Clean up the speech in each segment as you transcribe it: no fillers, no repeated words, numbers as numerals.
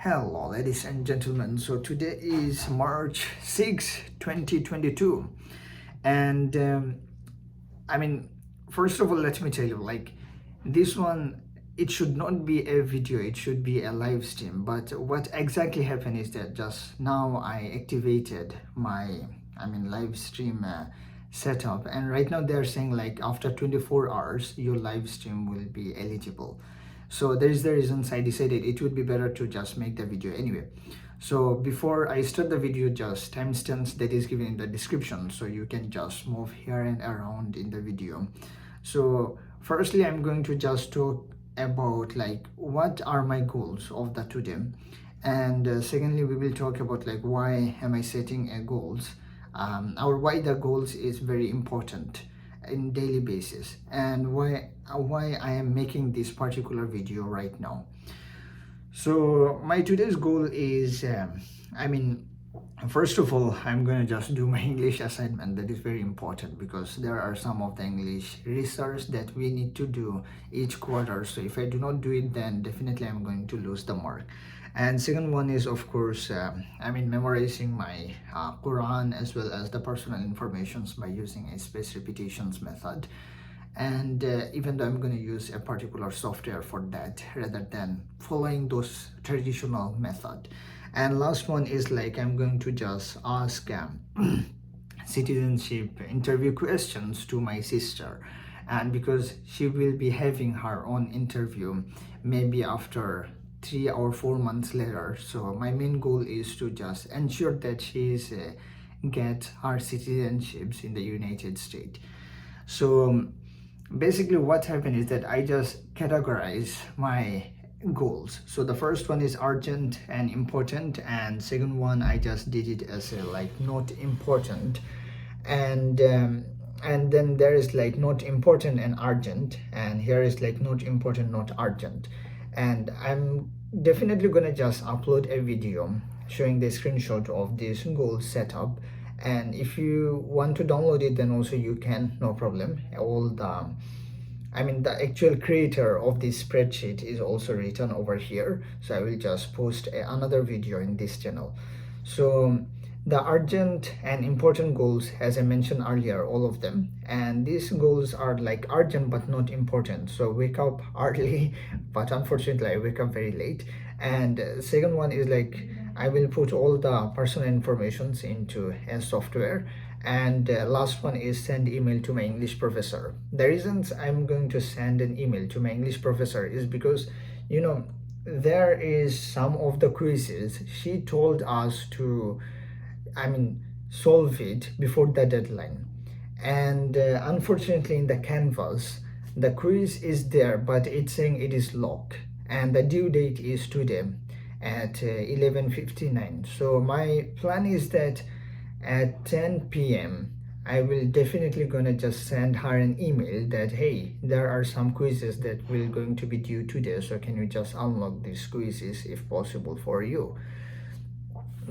Hello, ladies and gentlemen. So today is March 6, 2022. And first of all, let me tell you, this one, it should not be a video, it should be a live stream. But what exactly happened is that just now I activated my, live stream setup. And right now they're saying like after 24 hours, your live stream will be eligible. So there is the reasons I decided it would be better to just make the video anyway. So before I start the video, just timestamps that is given in the description, so you can just move here and around in the video. So firstly, I'm going to just talk about like what are my goals of the today, and secondly we will talk about like why am I setting a goals, or why the goals is very important in daily basis, and why I am making this particular video right now. So my today's goal is first of all, I'm going to just do my English assignment. That is very important because there are some of the English research that we need to do each quarter. So if I do not do it, then definitely I'm going to lose the mark. And second one is, of course, memorizing my Quran as well as the personal informations by using a space repetitions method. And even though I'm going to use a particular software for that rather than following those traditional method. And last one is like I'm going to just ask citizenship interview questions to my sister, and because she will be having her own interview maybe after 3 or 4 months later. So my main goal is to just ensure that she is get her citizenships in the United States. So basically what happened is that I just categorize my goals. So the first one is urgent and important, and second one I just did it as a like not important, and then there is like not important and urgent, and here is like not important not urgent. And I'm definitely gonna just upload a video showing the screenshot of this goal setup, and if you want to download it then also you can, no problem. All the the actual creator of this spreadsheet is also written over here, so I will just post another video in this channel. So the urgent and important goals, as I mentioned earlier, all of them, and these goals are like urgent but not important. So wake up early but unfortunately I wake up very late. And second one is like I will put all the personal informations into a software. And last one is send email to my English professor. The reasons I'm going to send an email to my English professor is because there is some of the quizzes she told us to solve it before the deadline, and unfortunately in the canvas the quiz is there but it's saying it is locked and the due date is today at 11:59. So my plan is that at 10 p.m. I will definitely gonna just send her an email that hey, there are some quizzes that will going to be due today, so can you just unlock these quizzes if possible for you.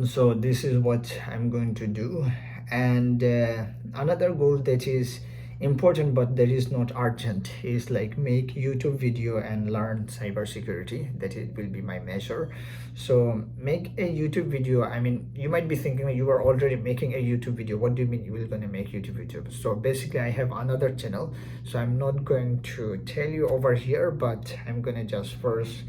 So this is what I'm going to do. And another goal that is important but that is not urgent is like make YouTube video and learn cybersecurity. That it will be my measure. So make a YouTube video. You might be thinking you are already making a YouTube video. What do you mean you will gonna make YouTube video? So basically I have another channel, so I'm not going to tell you over here, but I'm gonna just first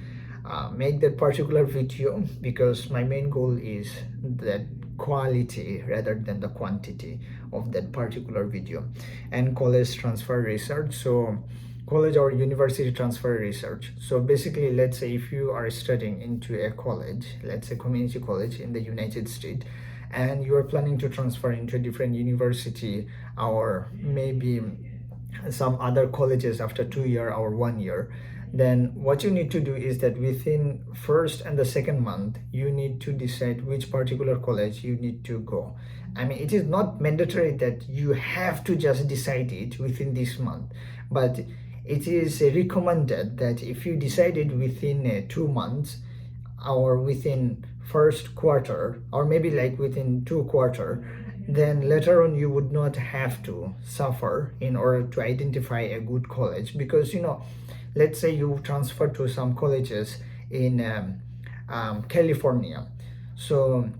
make that particular video because my main goal is that quality rather than the quantity of that particular video. And college transfer research, so college or university transfer research. So basically, let's say if you are studying into a college, let's say community college in the United States, and you are planning to transfer into a different university or maybe some other colleges after 2 years or 1 year, then what you need to do is that within first and the second month you need to decide which particular college you need to go. It is not mandatory that you have to just decide it within this month, but it is recommended that if you decided within 2 months or within first quarter or maybe like within 2 quarters, then later on you would not have to suffer in order to identify a good college. Because let's say you transfer to some colleges in California. So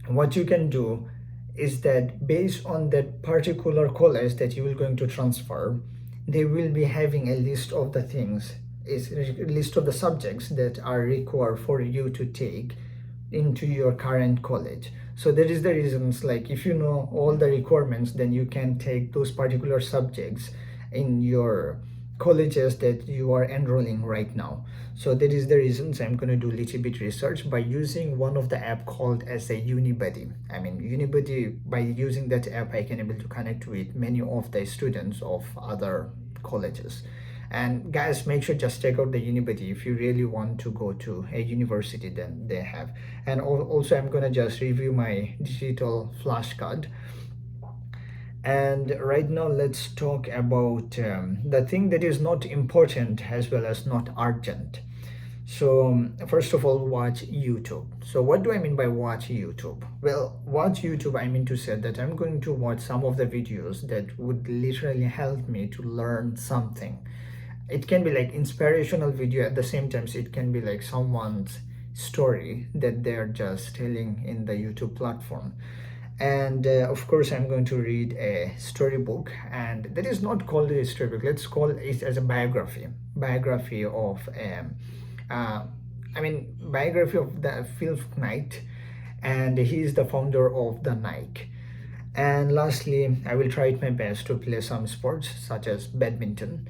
what you can do is that based on that particular college that you will going to transfer, they will be having a list of the things, is a list of the subjects that are required for you to take into your current college. So that is the reasons, like if you know all the requirements, then you can take those particular subjects in your colleges that you are enrolling right now. So that is the reasons I'm going to do a little bit research by using one of the app called as a Unibuddy. I mean Unibuddy, by using that app I can able to connect with many of the students of other colleges. And guys, make sure just check out the Unibuddy if you really want to go to a university then they have. And also I'm gonna just review my digital flashcard. And right now let's talk about the thing that is not important as well as not urgent. So first of all, watch YouTube. So what do I mean by watch YouTube? Well, watch YouTube, I mean to say that I'm going to watch some of the videos that would literally help me to learn something. It can be like inspirational video, at the same time it can be like someone's story that they're just telling in the YouTube platform. And of course I'm going to read a storybook, and that is not called a storybook, let's call it as a biography of biography of the Phil Knight, and he is the founder of the Nike. And lastly, I will try my best to play some sports such as badminton.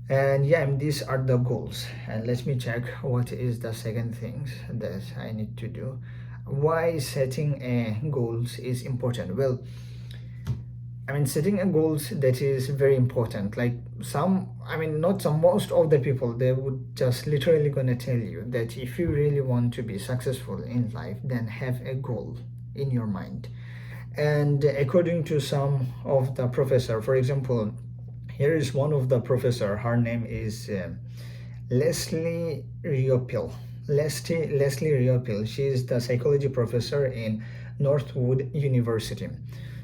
And yeah, these are the goals. And let me check what is the second things that I need to do. Why setting a goals is important? Well, setting a goals, that is very important. Like not some, most of the people, they would just literally gonna tell you that if you really want to be successful in life, then have a goal in your mind. And according to some of the professor, for example, here is one of the professor, her name is Leslie Riopel. Leslie Riopel. She is the psychology professor in Northwood University.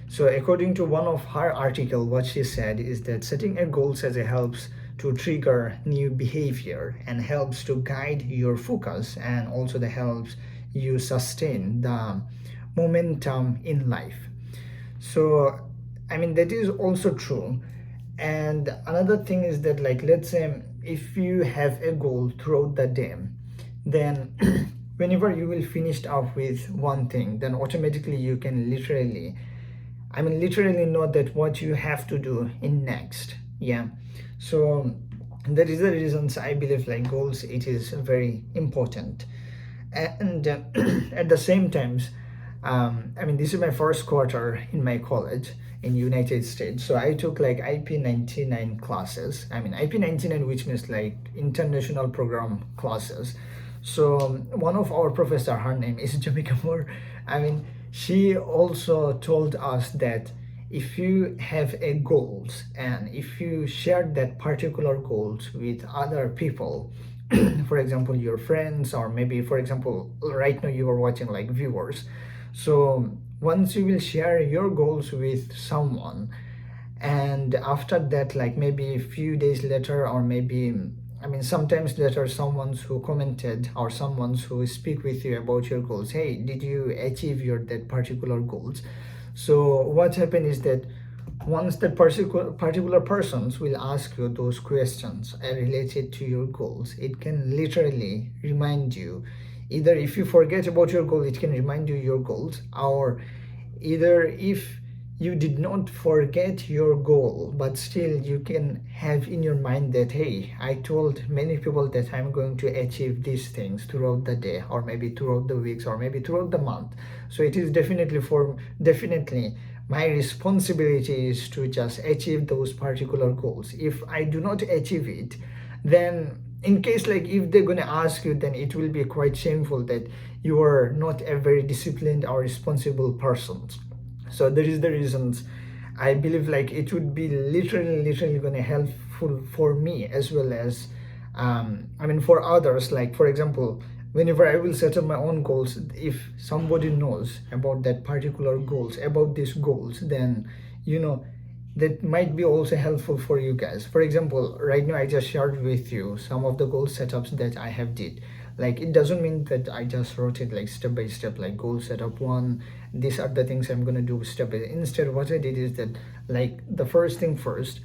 So according to one of her article, what she said is that setting a goal as it helps to trigger new behavior and helps to guide your focus, and also that helps you sustain the momentum in life. So that is also true. And another thing is that, like, let's say if you have a goal throughout the day, then whenever you will finish up with one thing, then automatically you can literally know that what you have to do in next. Yeah. So that is the reasons I believe like goals, it is very important. And at the same times, this is my first quarter in my college in United States. So I took like IP99 classes. IP99, which means like international program classes. So one of our professor, her name is Jamaica Moore. She also told us that if you have a goals and if you share that particular goals with other people, for example your friends, or maybe for example right now you are watching like viewers. So once you will share your goals with someone, and after that, like maybe a few days later, or maybe sometimes later, someone who commented or someone who speak with you about your goals, hey, did you achieve your that particular goals? So what happened is that once that particular persons will ask you those questions related to your goals, it can literally remind you. Either if you forget about your goal, it can remind you your goals, or either if you did not forget your goal, but still you can have in your mind that, hey, I told many people that I'm going to achieve these things throughout the day, or maybe throughout the weeks, or maybe throughout the month. So it is definitely my responsibility is to just achieve those particular goals. If I do not achieve it, then in case like if they're gonna ask you, then it will be quite shameful that you are not a very disciplined or responsible person. So there is the reasons I believe like it would be literally gonna helpful for me as well as for others. Like for example, whenever I will set up my own goals, if somebody knows about that particular goals, about these goals, then that might be also helpful for you guys. For example, right now I just shared with you some of the goal setups that I have did. Like it doesn't mean that I just wrote it like step by step, like goal setup one, these are the things I'm gonna do step by. Instead what I did is that, like, the first thing first,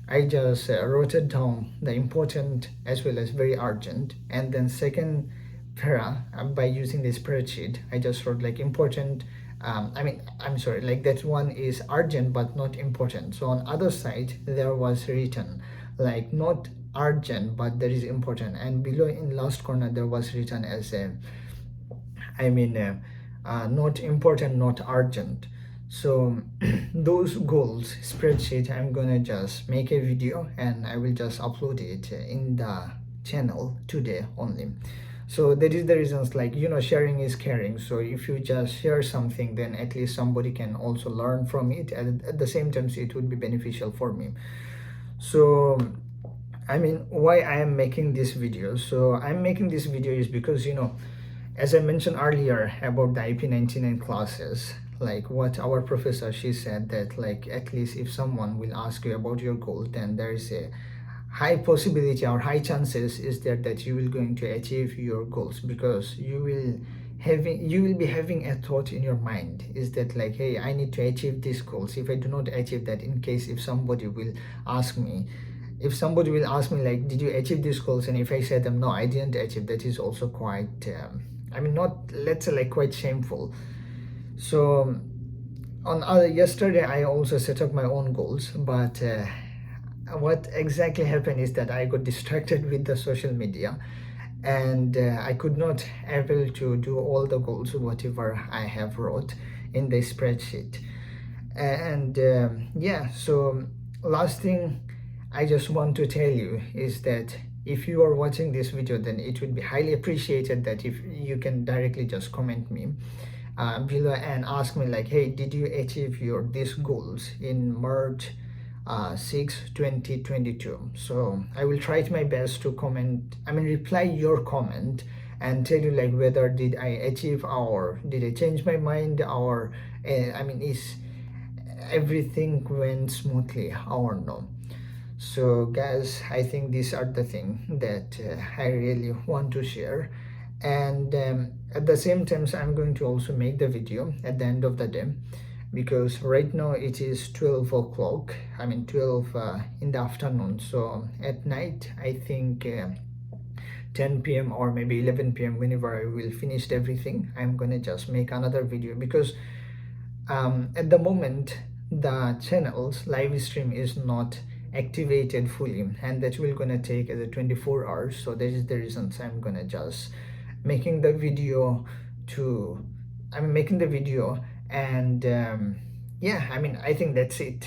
I just wrote it down, the important as well as very urgent, and then second para, by using the spreadsheet I just wrote like important, I'm sorry, like that one is urgent but not important. So on other side there was written like not urgent but that is important, and below in last corner there was written as a, I mean, not important, not urgent. So those goals spreadsheet, I'm gonna just make a video and I will just upload it in the channel today only. So that is the reasons, like, sharing is caring. So if you just share something, then at least somebody can also learn from it, and at the same time it would be beneficial for me. So I mean, why I am making this video? So I'm making this video is because, as I mentioned earlier about the IP99 classes, like what our professor, she said that, like, at least if someone will ask you about your goal, then there is a high possibility or high chances is there that you will going to achieve your goals, because you will be having a thought in your mind is that, like, hey, I need to achieve these goals. If I do not achieve that, in case if somebody will ask me, like, did you achieve these goals, and if I say them, no, I didn't achieve, that is also quite not, let's say, like, quite shameful. So on yesterday I also set up my own goals, but what exactly happened is that I got distracted with the social media, and I could not able to do all the goals whatever I have wrote in the spreadsheet. And yeah, so last thing I just want to tell you is that if you are watching this video, then it would be highly appreciated that if you can directly just comment me below and ask me like, hey, did you achieve your these goals in March 6 2022? So I will try to my best to reply your comment and tell you like whether did I achieve or did I change my mind, or is everything went smoothly or no. So guys, I think these are the things that I really want to share. And at the same time, so I'm going to also make the video at the end of the day, because right now it is 12 o'clock, 12 in the afternoon. So at night I think 10 p.m. or maybe 11 p.m, whenever I will finish everything, I'm gonna just make another video, because at the moment the channel's live stream is not activated fully, and that will gonna take as a 24 hours. So that is the reasons I'm gonna just making the video and yeah, I think that's it.